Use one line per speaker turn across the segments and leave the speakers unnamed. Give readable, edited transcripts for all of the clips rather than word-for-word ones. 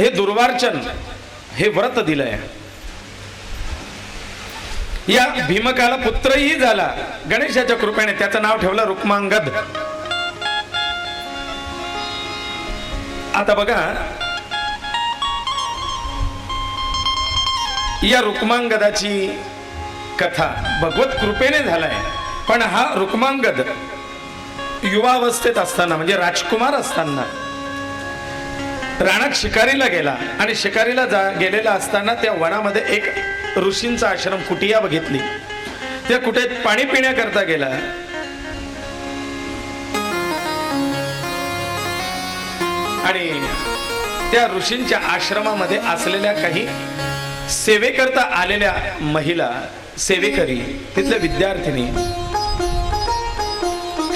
हे दुर्वार्चन हे व्रत दिलंय. या भीमकाला पुत्रही झाला गणेशाच्या कृपेने. त्याचं नाव ठेवलं रुक्मांगद. आता बघा, या रुक्मांगदाची कथा भगवत कृपेने झालाय. पण हा रुक्मांगद युवावस्थेत असताना म्हणजे राजकुमार असताना रानात शिकारीला गेला. आणि शिकारीला गेलेला असताना त्या वनामध्ये एक ऋषींचा आश्रम कुटिया बघितली. त्या कुटेत पाणी पिण्याकरता गेला. आणि त्या ऋषींच्या आश्रमामध्ये असलेल्या काही सेवेकरता आलेल्या महिला, सेवेकरी, तिथल्या विद्यार्थिनी,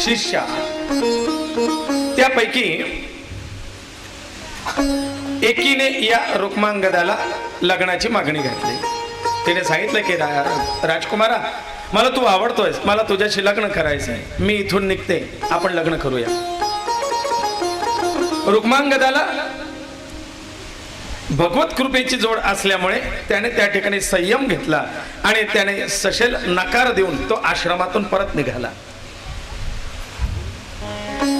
शिष्या, त्यापैकी एकीने या रुक्मांगदाला लग्नाची मागणी घातली. तिने सांगितलं की राजकुमारा, मला तू आवडतोयस, मला तुझ्याशी लग्न करायचंय, मी इथून निघते, आपण लग्न करूया. रुक्मांगदाला भगवत कृपेची जोड असल्यामुळे त्याने त्या ठिकाणी संयम घेतला आणि त्याने सशेल नकार देऊन तो आश्रमातून परत निघाला.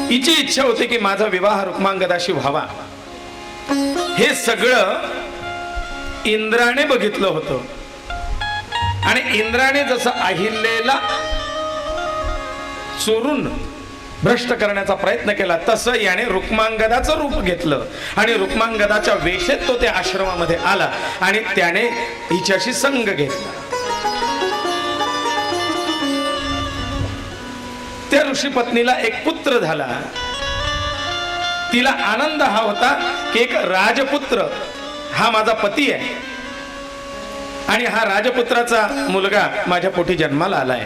हिची इच्छा होती की माझा विवाह रुक्मांगदाशी व्हावा. हे सगळं इंद्राने बघितलं होतं. आणि इंद्राने जसं अहिल्याला चोरून भ्रष्ट करण्याचा प्रयत्न केला, तसं याने रुक्मांगदाचं रूप घेतलं आणि रुक्मांगदाच्या वेशेत तो त्या आश्रमामध्ये आला आणि त्याने हिच्याशी संग घेतला. त्या ऋषी पत्नीला एक पुत्र झाला. तिला आनंद हा होता की एक राजपुत्र हा माझा पती आहे आणि हा राजपुत्राचा मुलगा माझ्या पोटी जन्माला आलाय.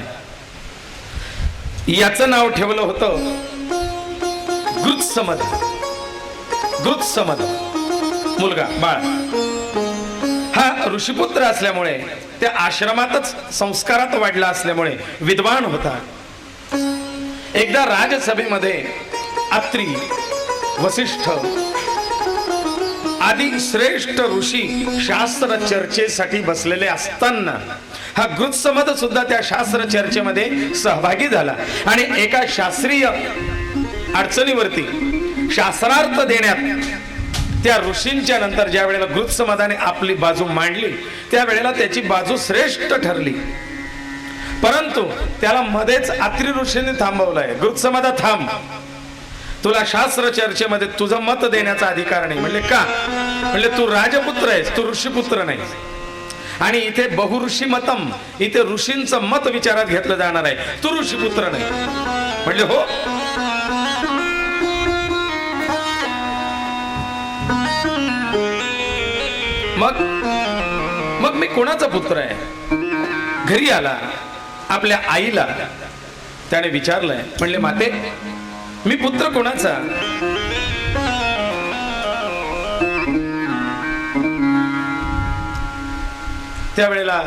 याचं नाव ठेवलं होतं गृत्समद. गृत्समद मुलगा, बाळ. हा ऋषीपुत्र असल्यामुळे, त्या आश्रमातच संस्कारात वाढला असल्यामुळे विद्वान होता. एकदा राजसभेमध्ये अत्री, वसिष्ठ आदी श्रेष्ठ ऋषी शास्त्र चर्चेसाठी बसलेले असताना हा गृत्समद सुद्धा त्या शास्त्र चर्चेमध्ये सहभागी झाला आणि एका शास्त्रीय अडचणीवरती शास्त्रार्थ देण्यात त्या ऋषींच्या नंतर ज्या वेळेला गृत्समदाने आपली बाजू मांडली, त्या वेळेला त्याची बाजू श्रेष्ठ ठरली. परंतु त्याला मध्येच अत्री ऋषींनी थांबवलंय. गृत्समदा थांब, तुला शास्त्र चर्चेमध्ये तुझं मत देण्याचा अधिकार नाही. म्हणले का? म्हणले तू राजपुत्र आहेस, तू ऋषीपुत्र नाही. आणि इथे बहुऋषी मतम, इथे ऋषींचं मत विचारात घेतलं जाणार आहे, तू ऋषीपुत्र नाही. म्हणले हो. मग मी कोणाचा पुत्र आहे? घरी आला, आपल्या आईला त्याने विचारलंय. म्हणले माते, मी पुत्र कोणाचा? त्यावेळेला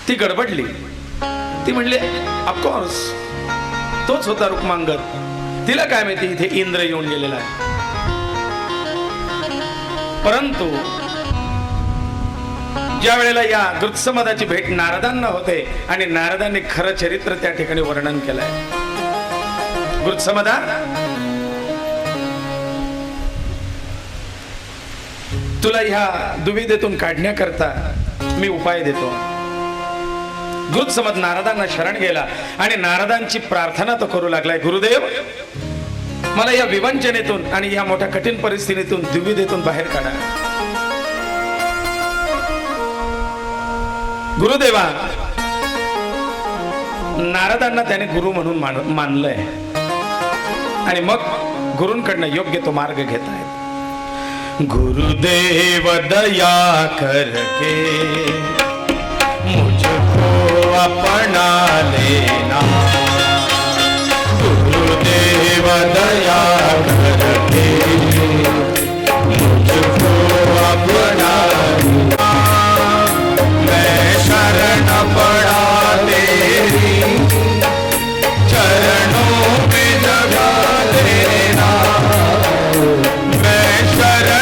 ती गडबडली. ती म्हणले ऑफकोर्स तोच होता रुक्मांगद. तिला काय माहिती इथे इंद्र येऊन गेलेला आहे. परंतु ज्या वेळेला या गृत्समदाची भेट नारदांना होते आणि नारदांनी खरं चरित्र त्या ठिकाणी वर्णन केलंय. गृत्समदा, तुला ह्या दुविधेतून काढण्याकरता मी उपाय देतो. गृत्समद नारदांना शरण गेला आणि नारदांची प्रार्थना तो करू लागलाय. गुरुदेव, मला या विवंचनेतून आणि या मोठ्या कठीण परिस्थितीतून, दुविधेतून बाहेर काढा. गुरुदेवा, नारदांना त्याने गुरु म्हणून मानलंय आणि मग गुरूंकडनं योग्य तो मार्ग घेत आहेत. गुरुदेव दया करके मुझको अपना लेना. गुरुदेव दया करके मुझको अपना लेना. मैं शरण पड़ा तेरी चरणों में जगा देना. मैं शरण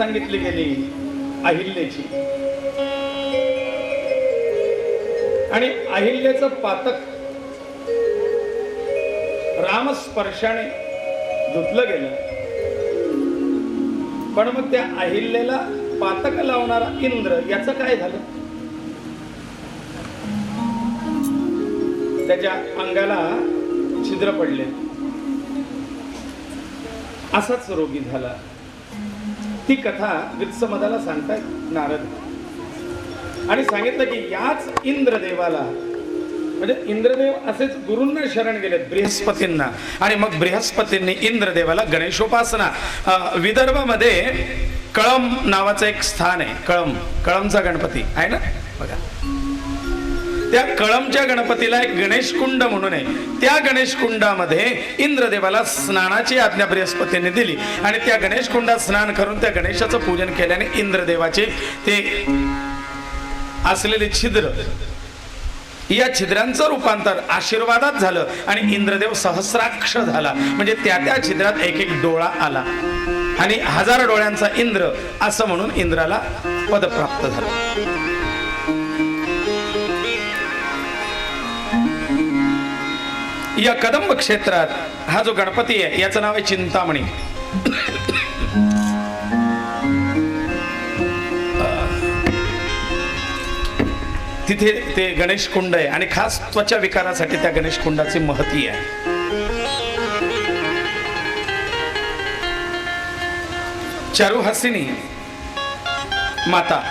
सांगितली गेली अहिल्याची, आणि अहिल्याचं पातक रामस्पर्शाने धुतलं गेलं. पण मग त्या अहिल्याला पातक लावणारा इंद्र याचं काय झालं? त्याच्या अंगाला छिद्र पडले, असाच रोगी झाला. ती कथा वित्समदाला सांगतायत नारद, आणि सांगितलं की याच इंद्रदेवाला, म्हणजे इंद्रदेव असेच गुरूंना शरण गेले बृहस्पतींना, आणि मग बृहस्पतींनी इंद्रदेवाला गणेशोपासना. विदर्भामध्ये कळम नावाचं एक स्थान आहे. कळमचा गणपती आहे ना बघा. त्या कळमच्या गणपतीला एक गणेश कुंड म्हणून आहे. त्या गणेश कुंडामध्ये इंद्रदेवाला स्नानाची आज्ञा बृहस्पतीने दिली, आणि त्या गणेश कुंडात स्नान करून त्या गणेशाचं पूजन केल्याने इंद्रदेवाचे ते असलेले छिद्र, या छिद्रांचं रूपांतर आशीर्वादात झालं, आणि इंद्रदेव सहस्राक्ष झाला. म्हणजे त्या छिद्रात एक एक डोळा आला, आणि 1000 डोळ्यांचा इंद्र असं म्हणून इंद्राला पद प्राप्त झालं. या कदंब क्षेत्रात हा जो गणपती आहे याचं नाव आहे चिंतामणी. तिथे ते गणेश कुंड आहे, आणि खास त्वचा विकारासाठी त्या गणेश कुंडाची महती आहे. चारुहासिनी माता,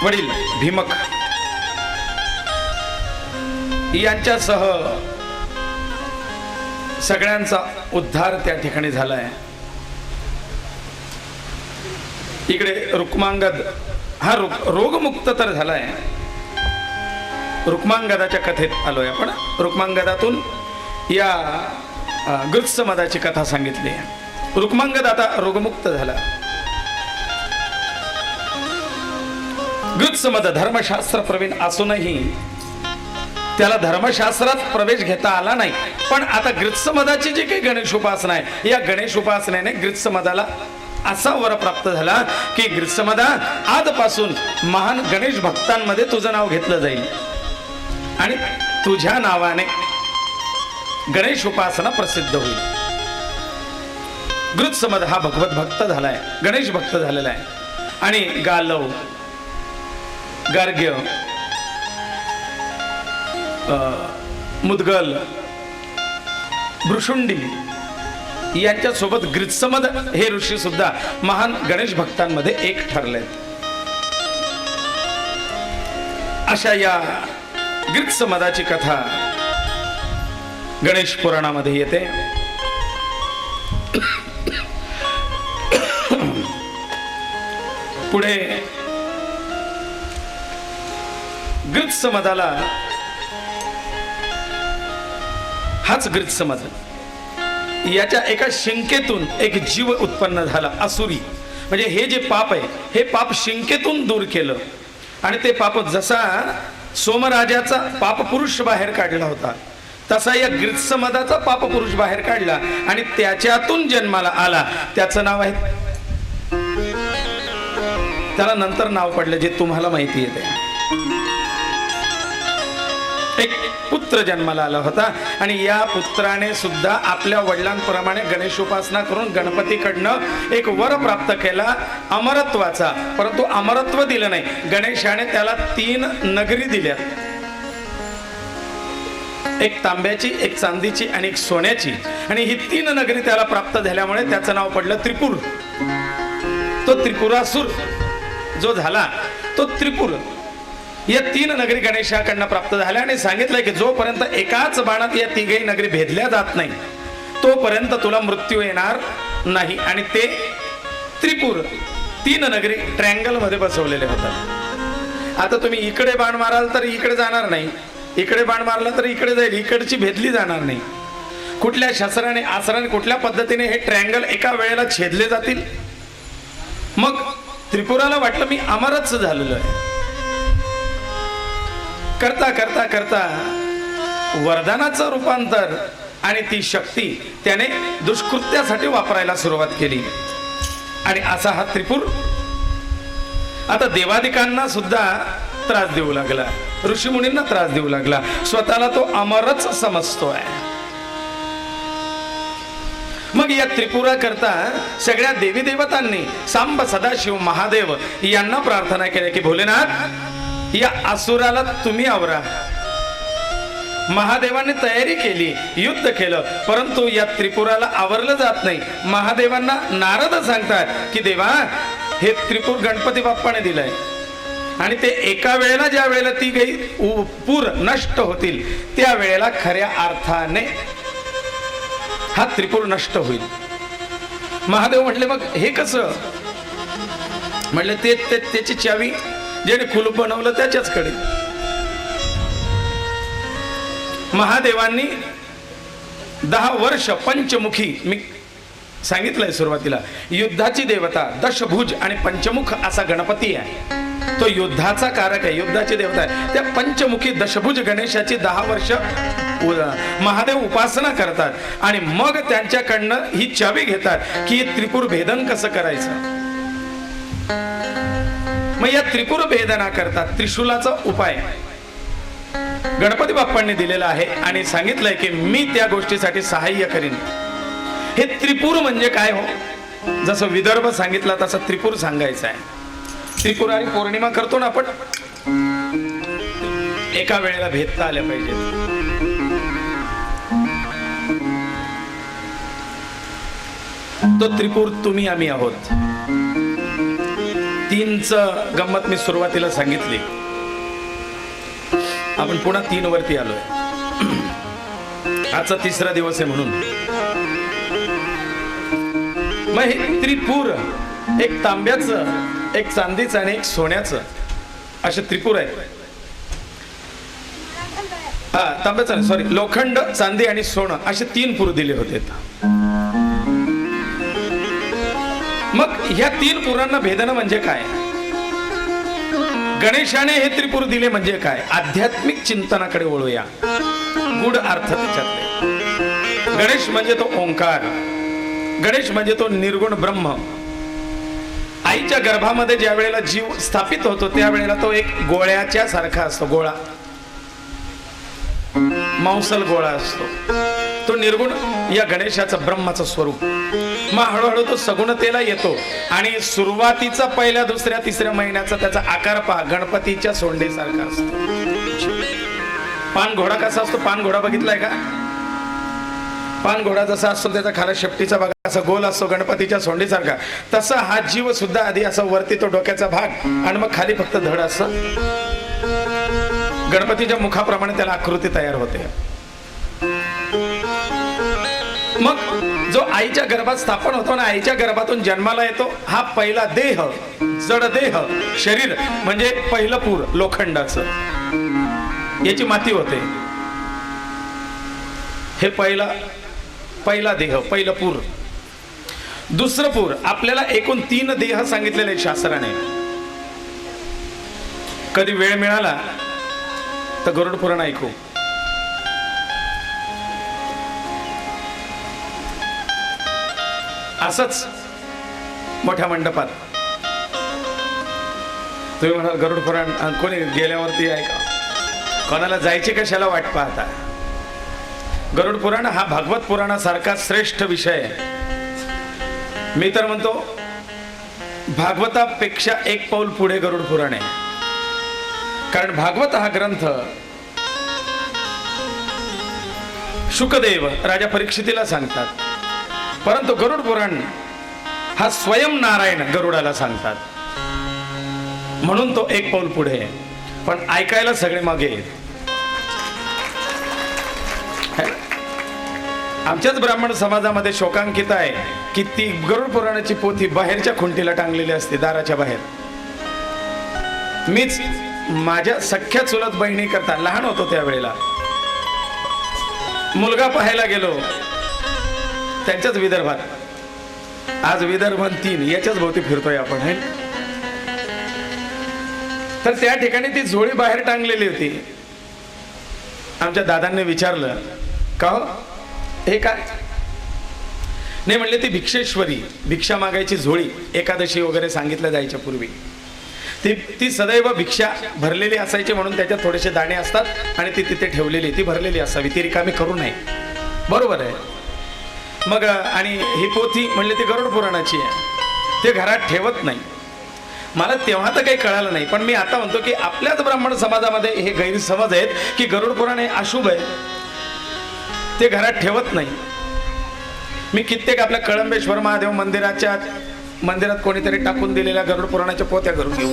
वडील भीमक यांच्यासह सगळ्यांचा उद्धार त्या ठिकाणी झालाय. इकडे रुक्मांगद हा रोगमुक्त तर झालाय. रुक्मांगदाच्या कथेत आलोय आपण. रुक्मांगदातून या गृत्समदाची कथा सांगितली. रुक्मांगद आता रोगमुक्त झाला. गृत्समद धर्मशास्त्र प्रवीण असूनही त्याला धर्मशास्त्रात प्रवेश घेता आला नाही. पण आता गृत्समदाची जी काही गणेश उपासना आहे, या गणेश उपासनेने गृत्समदाला असा वर प्राप्त झाला की गृत्समदा आजपासून महान गणेश भक्तांमध्ये तुझं नाव घेतलं जाईल, आणि तुझ्या नावाने गणेश उपासना प्रसिद्ध होईल. गृत्समद हा भगवत भक्त झालाय, गणेश भक्त झालेला आहे. आणि गालव, गार्ग्य, मुदगल, भृशुंडी यांच्या सोबत गृत्समद हे ऋषी सुद्धा महान गणेश भक्तांमध्ये एक ठरलेत. अशा या गृत्समदाची कथा गणेश पुराणामध्ये येते. पुढे गृत्समदाला हाच गृत्समद याच्या एका शिंकेतून एक जीव उत्पन्न झाला असुरी. म्हणजे हे जे पाप आहे हे पाप शिंकेतून दूर केलं, आणि ते पाप जसा सोमराजाचा पाप पुरुष बाहेर काढला होता तसा या गृत्समदाचा पाप पुरुष बाहेर काढला, आणि त्याच्यातून जन्माला आला. त्याचं नाव आहे, त्याला नंतर नाव पडलं जे तुम्हाला माहिती आहे. एक पुत्र जन्माला आला होता, आणि या पुत्राने सुद्धा आपल्या वडिलांप्रमाणे गणेश उपासना करून गणपतीकडनं एक वर प्राप्त केला अमरत्वाचा. परंतु अमरत्व दिलं नाही, गणेशाने त्याला 3 नगरी दिल्या, एक तांब्याची, एक चांदीची आणि एक सोन्याची. आणि ही 3 नगरी त्याला प्राप्त झाल्यामुळे त्याचं नाव पडलं त्रिपुर. तो त्रिपुरासुर जो झाला तो त्रिपुर. या 3 नगरी गणेशाकडनं प्राप्त झाल्या, आणि सांगितलंय की जोपर्यंत एकाच बाणात या 3ही नगरी भेदल्या जात नाही तोपर्यंत तुला मृत्यू येणार नाही. आणि ते त्रिपुर 3 नगरी ट्रँगल मध्ये बसवलेले होतात. आता तुम्ही इकडे बाण माराल तर इकडे जाणार नाही, इकडे बाण मारला तर इकडे जाईल, इकडची भेदली जाणार नाही. कुठल्या शस्त्राने आसराने कुठल्या पद्धतीने हे ट्रँगल एका वेळेला छेदले जातील. मग त्रिपुराला वाटलं मी अमरच झालेलो आहे. करता करता करता वरदानाचं रूपांतर आणि ती शक्ती त्याने दुष्कृत्यासाठी वापरायला सुरुवात केली. आणि असा हा त्रिपुर आता देवादिकांना सुद्धा त्रास देऊ लागला, ऋषीमुनींना त्रास देऊ लागला, स्वतःला तो अमरच समजतोय. मग या त्रिपुरा करता सगळ्या देवी देवतांनी सांब, सदाशिव, महादेव यांना प्रार्थना केली की भोलेनाथ या असुराला तुम्ही आवरा. महादेवांनी तयारी केली, युद्ध केलं, परंतु या त्रिपुराला आवरलं जात नाही. महादेवांना नारद सांगतात की देवा हे त्रिपुर गणपती बाप्पाने दिलंय आणि ते एका वेळेला ज्या वेळेला ती काही पूर नष्ट होतील त्या वेळेला खऱ्या अर्थाने हा त्रिपुर नष्ट होईल. महादेव म्हटले मग हे कसं? म्हटले ते त्याची चावी ज्याने कुलूप बनवलं त्याच्याचकडे. महादेवांनी 10 वर्ष पंचमुखी, मी सांगितलंय सुरुवातीला, युद्धाची देवता दशभुज आणि पंचमुख असा गणपती आहे, तो युद्धाचा कारक आहे, युद्धाची देवता आहे. त्या पंचमुखी दशभुज गणेशाची 10 वर्ष महादेव उपासना करतात आणि मग त्यांच्याकडनं ही चावी घेतात की त्रिपुर भेदन कसं करायचं. मग या त्रिपुर भेदना करतात त्रिशूलाचा उपाय गणपती बाप्पांनी दिलेला आहे आणि सांगितलंय की मी त्या गोष्टीसाठी सहाय्य करीन. हे त्रिपुर म्हणजे काय हो? जसं विदर्भ सांगितला तसं त्रिपुर सांगायचं आहे. त्रिपुरारी पौर्णिमा करतो ना आपण, एका वेळेला भेदता आल्या पाहिजे. तो त्रिपुर तुम्ही आम्ही आहोत. 3च गंमत मी सुरुवातीला सांगितली, आपण पुन्हा 3 वरती आलोय. आजचा 3रा दिवस आहे म्हणून. मग हे त्रिपुर, एक तांब्याचं, एक चांदीचं आणि एक सोन्याचं असे त्रिपुर आहेत. तांब्याचं सॉरी, लोखंड, चांदी आणि सोनं असे 3 पुर दिले होते. मग ह्या 3 पुरांना भेदणं म्हणजे काय? गणेशाने हे त्रिपुर दिले म्हणजे काय? आध्यात्मिक चिंतनाकडे वळूया. गूढ अर्थ त्याच्यातले. गणेश म्हणजे तो ओंकार, गणेश म्हणजे तो निर्गुण ब्रह्म. आईच्या गर्भामध्ये ज्या वेळेला जीव स्थापित होतो त्यावेळेला तो एक गोळ्याच्या सारखा असतो, गोळा, मांसल गोळा असतो. तो निर्गुण या गणेशाचं ब्रह्माचं स्वरूप. मग हळूहळू तो सगुणतेला येतो आणि सुरुवातीचा 1ल्या, 2ऱ्या, 3ऱ्या महिन्याचा त्याचा आकार पहा, गणपतीच्या सोंडेसारखा असतो. पान घोडा कसा असतो? पान घोडा बघितलाय का? पान घोडा जसा असतो त्याचा खाला शेपटीचा भाग असा गोल असतो, गणपतीच्या सोंडीसारखा. तसा हा जीव सुद्धा आधी असा वरती तो डोक्याचा भाग आणि मग खाली फक्त धड असं. गणपतीच्या मुखाप्रमाणे त्याला आकृती तयार होते. मग जो आईच्या गर्भात स्थापन होतो ना, आईच्या गर्भातून जन्माला येतो, हा पहिला देह, जड देह, शरीर म्हणजे पहिलं पूर लोखंडाचं, याची माती होते. हे पहिला देह, पहिलं पूर. दुसरं पूर, आपल्याला एकूण 3 देह सांगितलेले शास्त्राने. कधी वेळ मिळाला तर गरुड पुराण ऐकू. असंच मोठ्या मंडपात तुम्ही म्हणाल गरुड पुराण कोणी गेल्यावरती ऐका, कोणाला जायची कशाला वाट पाहता. गरुड पुराण हा भागवत पुराणासारखा श्रेष्ठ विषय आहे. मी तर म्हणतो भागवतापेक्षा 1 पाऊल पुढे गरुड पुराण आहे. कारण भागवत हा ग्रंथ शुकदेव राजा परीक्षितीला सांगतात, परंतु गरुड पुराण हा स्वयं नारायण गरुडाला सांगतात. म्हणून तो 1 पाऊल पुढे आहे, पण ऐकायला सगळे मागे आहेत. आमच्याच ब्राह्मण समाजामध्ये शोकांकित आहे की ती गरुड पुराणाची पोथी बाहेरच्या खुंटीला टांगलेली असते, दाराच्या बाहेर. मीच माझ्या सख्या चुलत बहिणी करता लहान होतो त्यावेळेला मुलगा पाहायला गेलो त्यांच्याच विदर्भात. आज विदर्भ 3 याच्याच भोवती फिरतोय आपण. है तर त्या ठिकाणी ती झोळी बाहेर टांगलेली होती. आमच्या दादांनी विचारलं, का हे काय? नाही म्हणले ती भिक्षेश्वरी, भिक्षा मागायची झोळी एकादशी वगैरे सांगितलं जायच्या पूर्वी, ती सदैव भिक्षा भरलेली असायची, म्हणून त्याच्यात थोडेसे दाणे असतात आणि ती तिथे ठेवलेली, ती भरलेली असावी, ती रिकामी करू नये. बरोबर आहे. मग आणि ही पोथी म्हणले ती गरुड पुराणाची आहे, ते घरात ठेवत नाही. मला तेव्हा तर काही कळालं नाही, पण मी आता म्हणतो की आपल्याच ब्राह्मण समाजामध्ये हे गैरसमज आहेत की गरुड पुराण हे अशुभ आहे, ते घरात ठेवत नाही. मी कित्येक आपल्या कळंबेश्वर महादेव मंदिरात कोणीतरी टाकून दिलेल्या गरुड पुराणाच्या पोत्या करून घेऊ.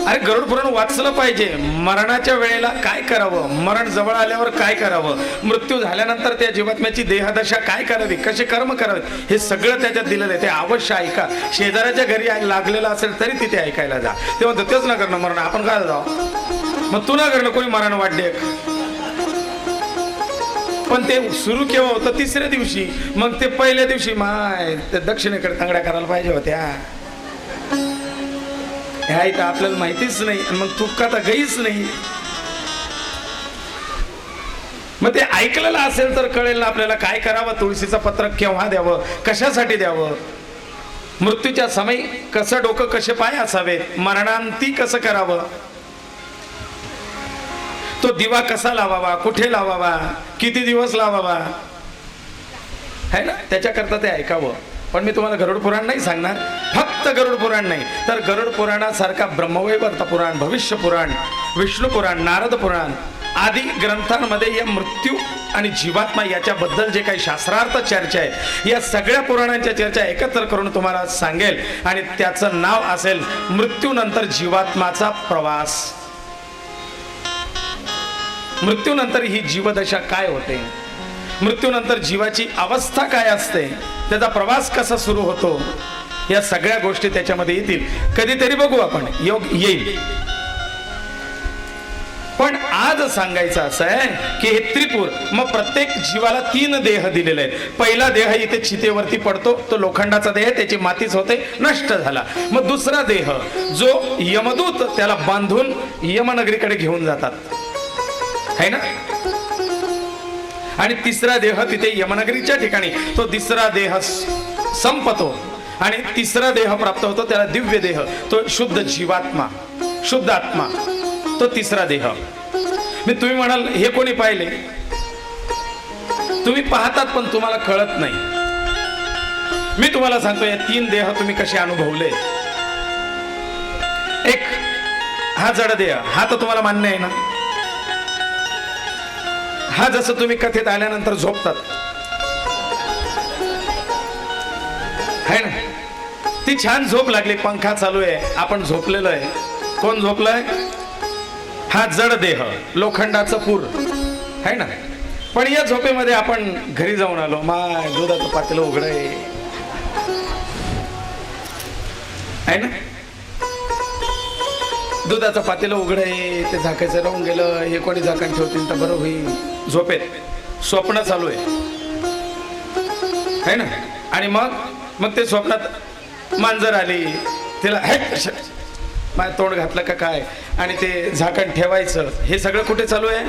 अरे गरुड पुराण वाचलं पाहिजे. मरणाच्या वेळेला काय करावं, मरण जवळ आल्यावर काय करावं, मृत्यू झाल्यानंतर त्या जीवात्म्याची देहदशा काय करावी, कसे कर्म करावे, हे सगळं त्याच्यात दिलेलं आहे. ते अवश्य ऐका. शेजाऱ्याच्या घरी लागलेलं असेल तरी तिथे ऐकायला जा. ते म्हणतो तेच ना करणं मरण, आपण काय जाऊ, मग तू ना करणं कोणी मरण वाढले. पण ते सुरू केव्हा होतं, तिसऱ्या दिवशी. मग ते पहिल्या दिवशी माय ते दक्षिणेकडे तांगड्या करायला पाहिजे होत्या, ह्या इथं आपल्याला माहितीच नाही. मग तू का गईच नाही. मग ते ऐकलेलं असेल तर कळेल ना आपल्याला काय करावं, तुळशीचं पत्र केव्हा द्यावं, कशासाठी द्यावं, मृत्यूच्या समयी कसं डोकं कसे पाय असावेत, मरणांती कसं करावं, तो दिवा कसा लावावा, कुठे लावावा, किती दिवस लावावा, है ना, त्याच्याकरता ते ऐकावं. पण मी तुम्हाला गरुड पुराण नाही सांगणार. फक्त गरुड पुराण नाही तर गरुड पुराणासारखा ब्रह्मवैवर्त पुराण, भविष्य पुराण, विष्णू पुराण, नारद पुराण आदी ग्रंथांमध्ये या मृत्यू आणि जीवात्मा याच्याबद्दल जे काही शास्त्रार्थ चर्चा आहे, या सगळ्या पुराणांच्या चर्चा एकत्र करून तुम्हाला सांगेल. आणि त्याचं नाव असेल मृत्यूनंतर जीवात्माचा प्रवास. मृत्यूनंतर ही जीवदशा काय होते, मृत्यूनंतर जीवाची अवस्था काय असते, त्याचा प्रवास कसा सुरू होतो, या सगळ्या गोष्टी त्याच्यामध्ये येतील. कधीतरी बघू आपण, योग येईल. पण आज सांगायचं असं आहे की हे त्रिपुर, मग प्रत्येक जीवाला 3 देह दिलेले आहेत. पहिला देह इथे चितेवरती पडतो, तो लोखंडाचा देह, त्याची मातीच होते, नष्ट झाला. मग दुसरा देह जो यमदूत त्याला बांधून यमनगरीकडे घेऊन जातात, है ना. आणि तिसरा देह तिथे यमनगरीच्या ठिकाणी तो तिसरा देह संपतो आणि तिसरा देह प्राप्त होतो, त्याला दिव्य देह, तो शुद्ध जीवात्मा, शुद्ध आत्मा, तो तिसरा देह. मी तुम्ही म्हणाल हे कोणी पाहिले, तुम्ही पाहतात पण तुम्हाला कळत नाही. मी तुम्हाला सांगतो या 3 देह तुम्ही कसे अनुभवले. एक हा जड देह, हा तर तुम्हाला मान्य आहे ना. हा जसं तुम्ही कथेत आल्यानंतर झोपतात, है ना, ती छान झोप लागली, पंखा चालू आहे, आपण झोपलेलो आहे. कोण झोपलंय, हा जड देह, लोखंडाचं पूर, है ना. पण या झोपेमध्ये आपण घरी जाऊन आलो, माय दुधाचं पातेलं उघड आहे ना, दुधाचं पातेलं उघड आहे, ते झाकायचं राहून गेलं, हे कोणी झाकण ठेवतील तर बरं होईल. झोपेत स्वप्न चालू आहे ना. आणि मग ते स्वप्नात मांजर आली, तिला माझं तोंड घातलं का काय, आणि ते झाकण ठेवायचं. हे सगळं कुठे चालू आहे,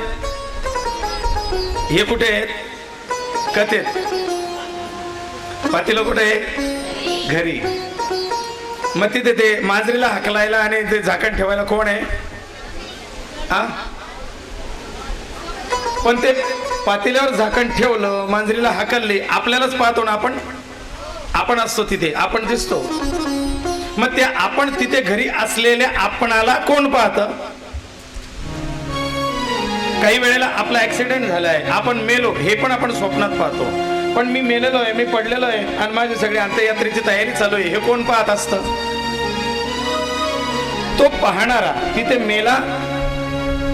हे कुठे आहेत, कथेत. पातेलं कुठे आहे, घरी. मग तिथे ते मांजरीला हाकलायला आणि ते झाकण ठेवायला कोण आहे, हा. पण ते पातेल्यावर झाकण ठेवलं, मांजरीला हाकलली, आपल्यालाच पाहतो ना आपण असतो तिथे, आपण दिसतो. मग ते आपण तिथे घरी असलेल्या आपणाला कोण पाहतं. काही वेळेला आपला ऍक्सिडेंट झालाय, आपण मेलो, हे पण आपण स्वप्नात पाहतो. पण मी मेलेलो आहे, मी पडलेलो आहे आणि माझी सगळी अंत्ययात्रेची तयारी चालू आहे, हे कोण पाहत असतं. तो पाहणारा तिथे मेला,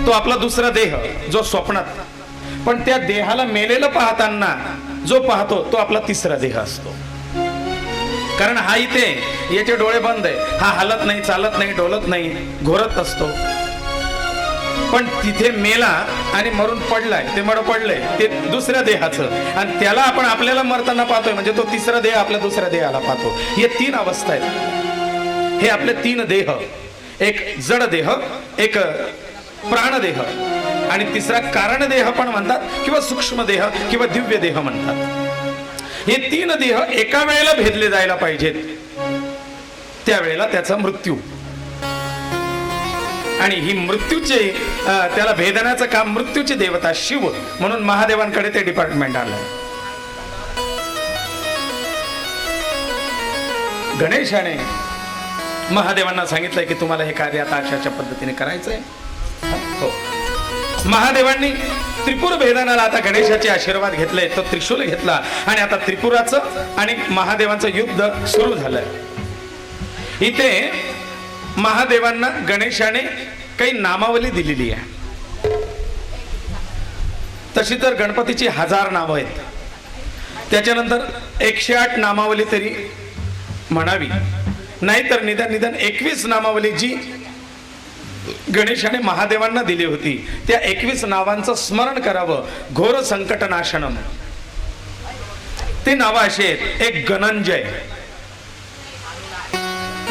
तो आपला दुसरा देह जो स्वप्नात. पण त्या देहाला मेलेलं पाहताना जो पाहतो तो आपला तिसरा देह असतो. कारण हा इथे, याचे डोळे बंद आहे, हा हलत नाही, चालत नाही, डोलत नाही, घोरत असतो. पण तिथे मेला आणि मरून पडलाय, ते मड पडलंय, ते दुसऱ्या देहाचं, आणि त्याला आपण आपल्याला मरताना पाहतोय, म्हणजे तो तिसरा देह आपल्या दुसऱ्या देहाला पाहतो. हे 3 अवस्था आहेत. हे आपले 3 देह, एक जड देह, एक प्राणदेह आणि तिसरा कारण देह पण म्हणतात किंवा सूक्ष्म देह किंवा दिव्य देह म्हणतात. हे 3 देह एका वेळेला भेदले जायला पाहिजेत, त्यावेळेला त्याचा मृत्यू. आणि ही मृत्यूचे त्याला भेदण्याचं काम मृत्यूची देवता शिव म्हणून महादेवांकडे ते डिपार्टमेंट आलं. गणेशाने महादेवांना सांगितलंय की तुम्हाला हे कार्य आता अशा पद्धतीने करायचंय. हो, महादेवांनी त्रिपुर भेदनाला आता गणेशाचे आशीर्वाद घेतले, तो त्रिशूल घेतला आणि आता त्रिपुराचं आणि महादेवांचं युद्ध सुरू झालंय. इथे महादेवांना गणेशाने काही नामावली दिलेली आहे. तशी तर गणपतीची 1000 नावं आहेत, त्याच्यानंतर 108 नामावली तरी म्हणावी, नाहीतर निदान 21 नामावली जी गणेशाने महादेवांना दिली होती त्या 21 नावांचं स्मरण करावं. घोर संकटनाशनम, ते नावं अशी आहेत. एक गणंजय,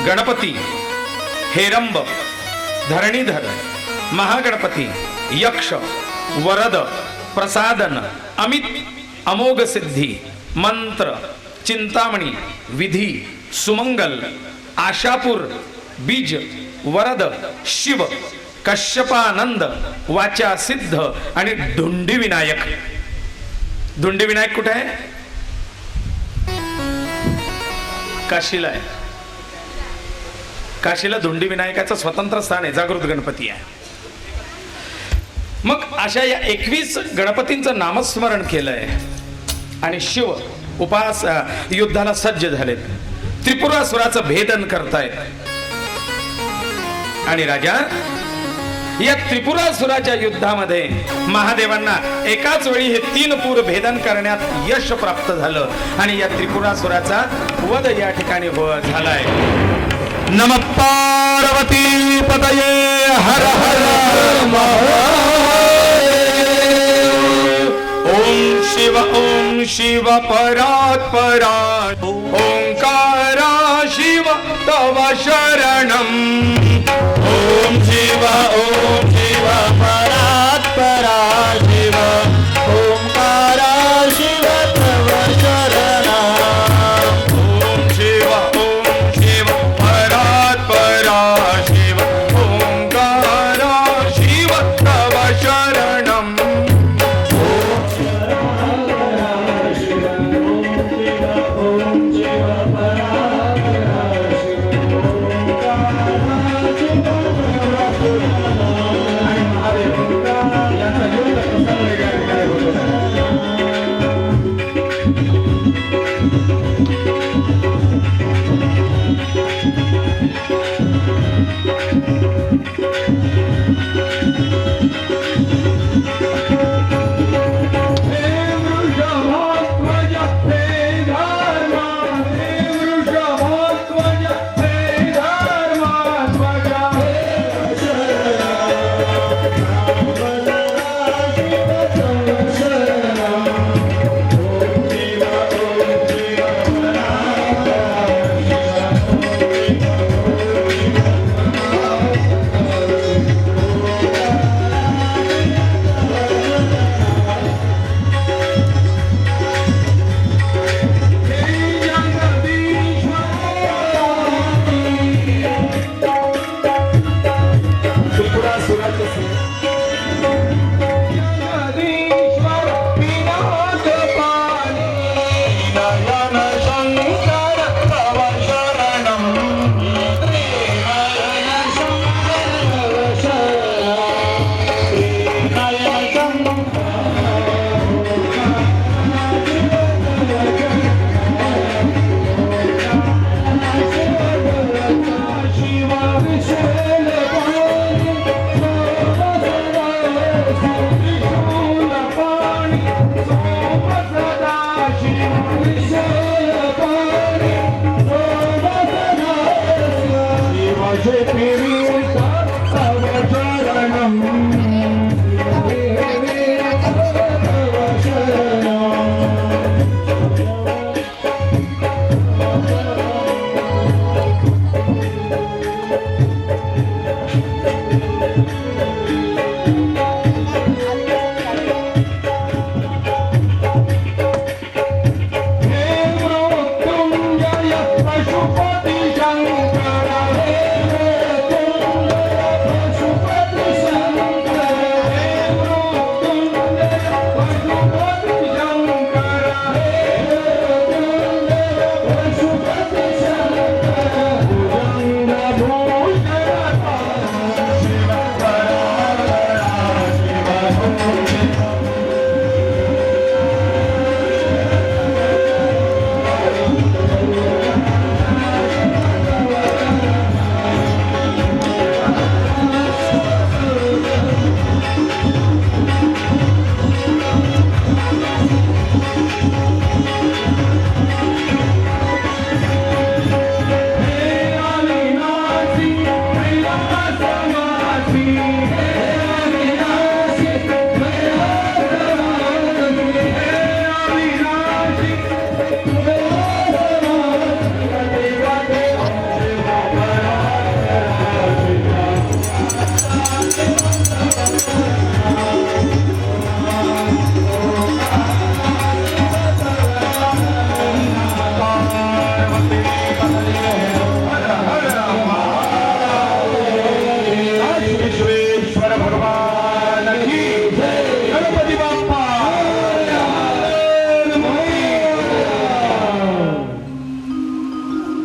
गणपती, हेरंब, धरणीधर, महागणपती, यक्ष, वरद, प्रसादन, अमित, अमोघ सिद्धी, मंत्र, चिंतामणी, विधी, सुमंगल, आशापूर, बीज, वरद, शिव, कश्यपानंद, वाचा सिद्ध आणि धुंडी विनायक. धुंडी विनायक कुठे आहे? काशीला आहे. काशीला धुंडी विनायकाचं स्वतंत्र स्थान आहे, जागृत गणपती आहे. मग अशा या 21 गणपतींचं नामस्मरण केलंय आणि शिव उपास युद्धाला सज्ज झालेत. त्रिपुरासुराचं भेदन करतायत. आणि राजा, या त्रिपुरासुराच्या युद्धामध्ये महादेवांना एकाच वेळी हे 3 पूर भेदन करण्यात यश प्राप्त झालं आणि या त्रिपुरासुराचा वध या ठिकाणी झालाय. नमः पार्वती पतये हर हर महादेव. ओम शिव परात् परात् ओंकारा शिव तव शरणम. ओम शिव परात् परात् शिव ओंकारा शिव तव शरणम. ओम शिव परात् परात् शिव ओंकारा शिव तव शरणम.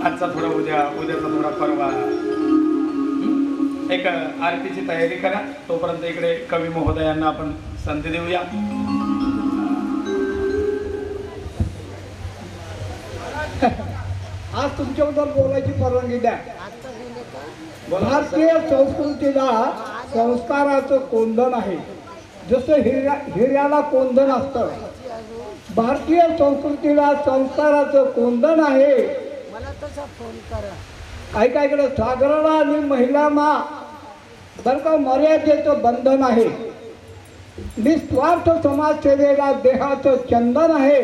आजचा थोडा उद्या, उद्याचा थोडा परवा. एक आरतीची तयारी करा. तोपर्यंत इकडे कवी महोदयांना आपण संधी देऊया.
आज तुमच्याबद्दल बोलायची परवानगी द्या. भारतीय संस्कृतीला संस्काराचं कोंदण आहे. जसं हिऱ्याला कोंदण असतं, भारतीय संस्कृतीला संस्काराचं कोंदण आहे. ऐका इकडे, सागराला आणि महिलांना बरं का मर्यादेचं बंधन आहे. निस्वार्थ समाजसेवेला देहाचं चंदन आहे.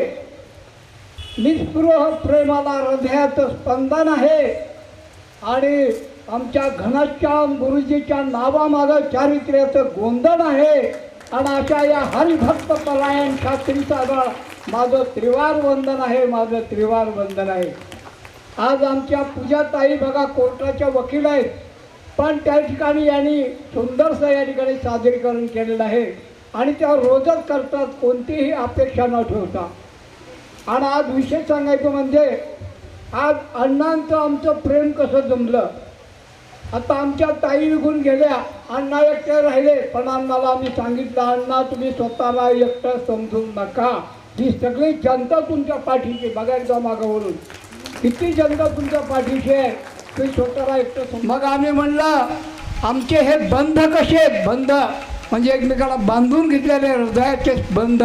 निस्पृह प्रेमाला हृदयाचं स्पंदन आहे. आणि आमच्या घनश्याम गुरुजीच्या नावामागं चारित्र्याचं गोंधन आहे. आणि अशा या हरिभक्त परायण शास्त्रीचा माझं त्रिवार वंदन आहे, माझं त्रिवार वंदन आहे. आज आमच्या पूजाताई बघा कोर्टाच्या वकील आहेत, पण त्या ठिकाणी यांनी सुंदरसं या ठिकाणी सादरीकरण केलेलं आहे. आणि त्या रोजच करतात, कोणतीही अपेक्षा न ठेवता. आणि आज विशेष सांगायचं म्हणजे आज अण्णांचं आमचं प्रेम कसं जमलं. आता आमच्या ताई निघून गेल्या, अण्णा एकटे राहिले. पण अण्णाला आम्ही सांगितलं, अण्णा तुम्ही स्वतःला एकटं समजू नका. ही सगळी जनता तुमच्या पाठीशी, बघायचं मागं वळून किती जनता तुमच्या पाठीशी आहे. तुम्ही स्वतःला एकटं. मग आम्ही म्हणलं आमचे हे बंध कसे आहेत. बंध म्हणजे एकमेकाला बांधून घेतलेले हृदयाचे बंध,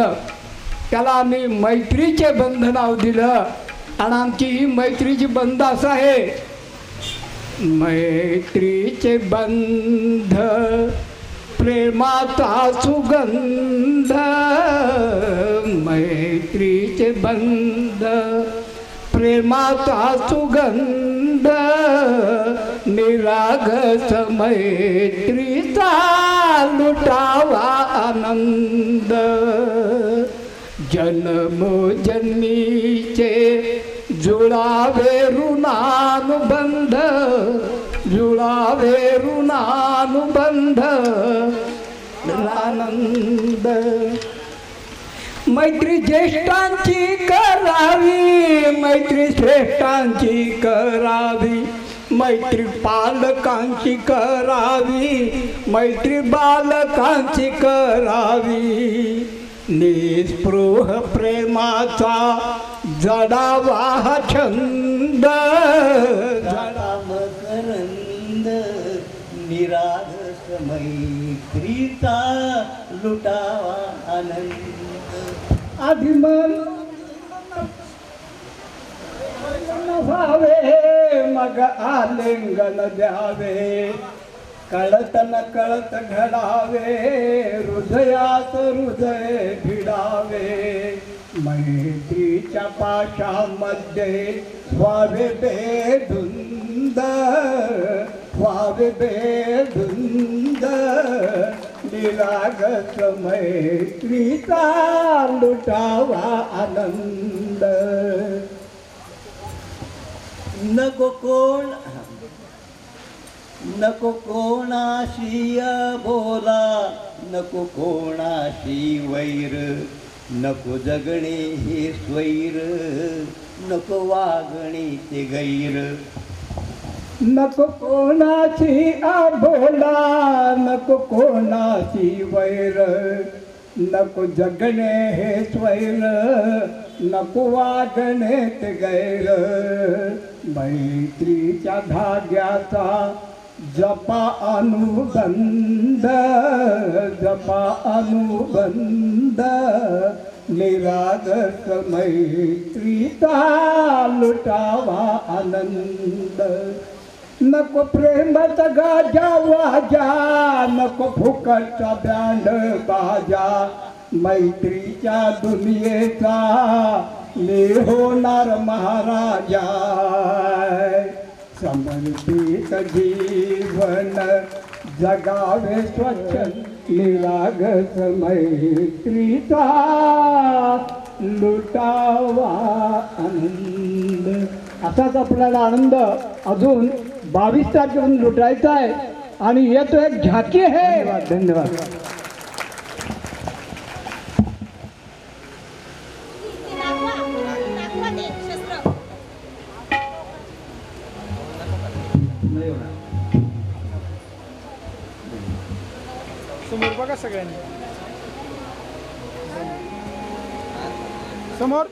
त्याला आम्ही मैत्रीचे बंध नाव दिलं. आणि आमची ही मैत्रीची बंध असं आहे, मैत्रीचे बंध प्रेमाचा सुगंध. मैत्रीचे बंध प्रेमाचा सुगंध. निरागस मैत्रीचा लुटावा आनंद. जन्मोजन्मीचे जुळावे ऋणानुबंध. जुळावे ऋणानुबंध. आनंद. मैत्री ज्येष्ठांची करावी, मैत्री श्रेष्ठांची करावी. मैत्री पालकांची करावी, मैत्री बालकांची करावी. निस्पृह प्रेमाचा जडावा हा छंद.
जडाम करंद निरागस मैत्रीचा लुटावा आनंद.
आदिमन व्हावे मग आलिंगन द्यावे. कळत न कळत घडावे, हृदयात हृदय भिडावे. मैत्रीच्या पाशामध्ये व्हावे बेधुंद. व्हावे बेधुंद. निरागस मैत्रीचा लुटावा आनंद.
नको कोणाशी बोला, नको कोणाशी वैर. नको जगणे हे स्वैर, नको वागणे ते गैर.
नको कोणाची बोला, नको कोणाची वैर. नको जगणे हे स्वैर, नको वागणे ते गैर. मैत्रीच्या धाग्याचा जपा अनुबंध. जपा अनुबंध. निरागस मैत्रीचा लुटावा आनंद. नको प्रेमाचा गाजा वाजा, नको फुकटचा बँड बाजा, मैत्रीच्या दुनियेचा मी होणार महाराजा. समर्पित जीवन जगावे स्वच्छ निरागस मैत्रीचा लुटावा आनंद. असाच आपल्याला आनंद अजून 22 तारखेपासून लुटायचा आहे आणि येतो एक झाकी आहे. धन्यवाद.
समोर बघा सगळ्यांनी समोर.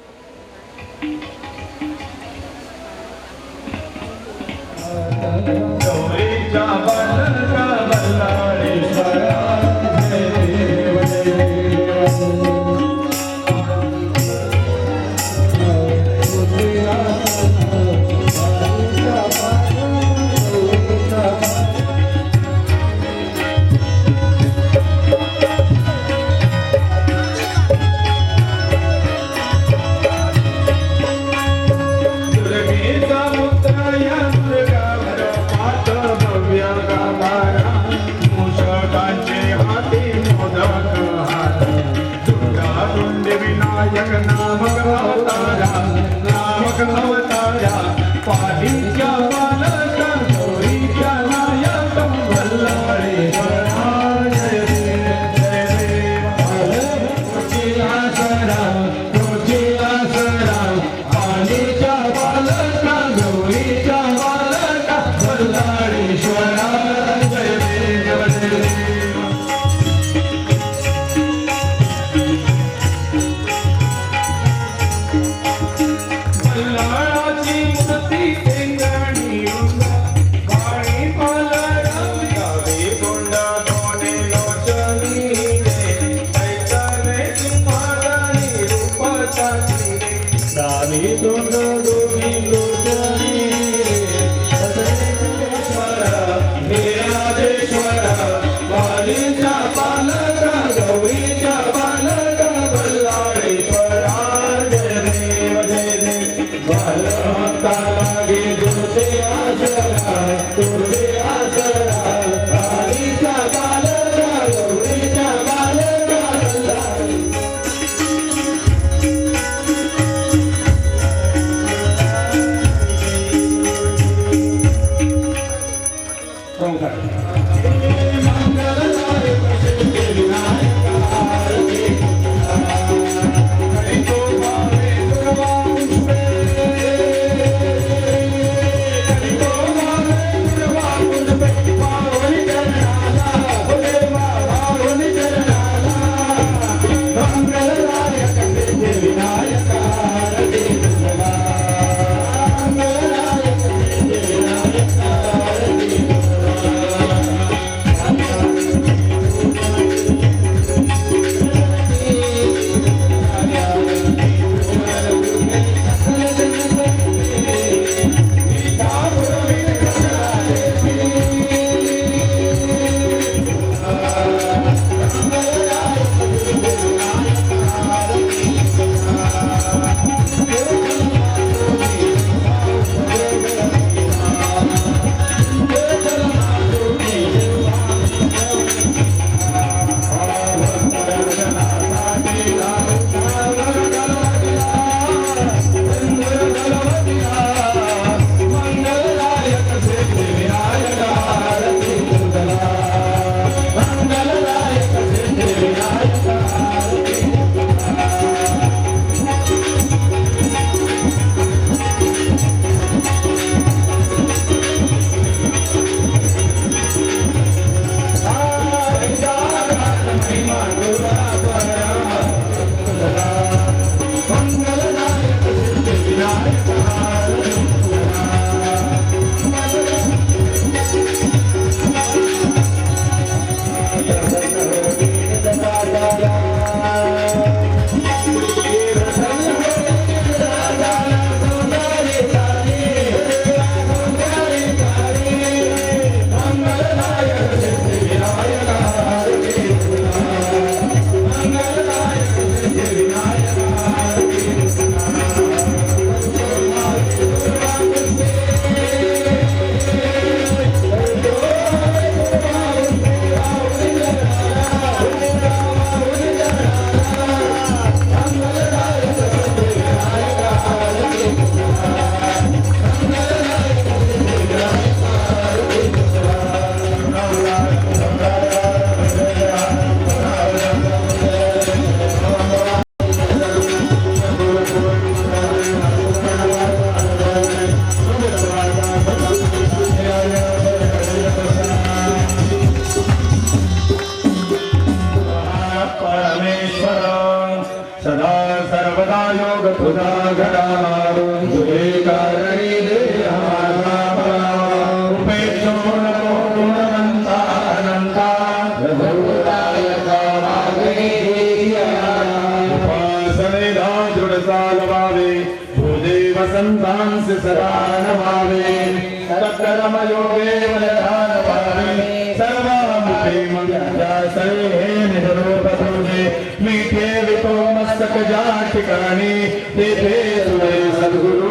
कर्मयोगे वरदानपाणे सर्वामुखे मंगलासरे निरोपतुजे मीठे वितो मस्तक जा ठिकाणी तेथे तुझे सद्गुरु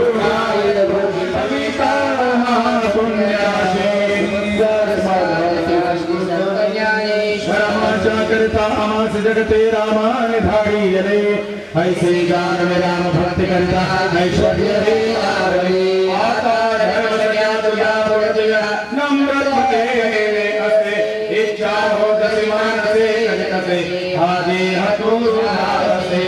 कविता पुण्याचे रामाच्या करता आस जगते रामाने धाडी यले ऐसे जान में राम भक्ति करता ऐश्वर्य रे आरवे आता धर्मया तुझ्या बोलतया नम्रते असे इच्छा हो तसे मानसे कसे आदि हतो असे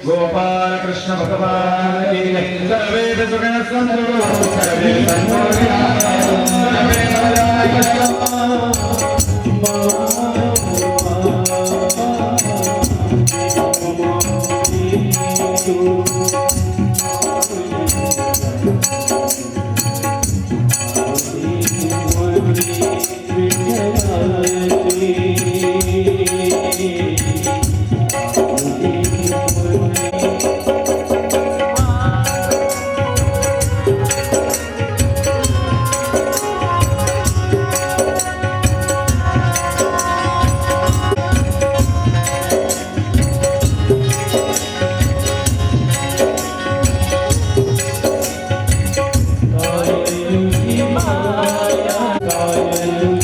गोपाल कृष्ण भगवान की जय सर्वे सुगण संतो सर्वे सर्वे Hallelujah.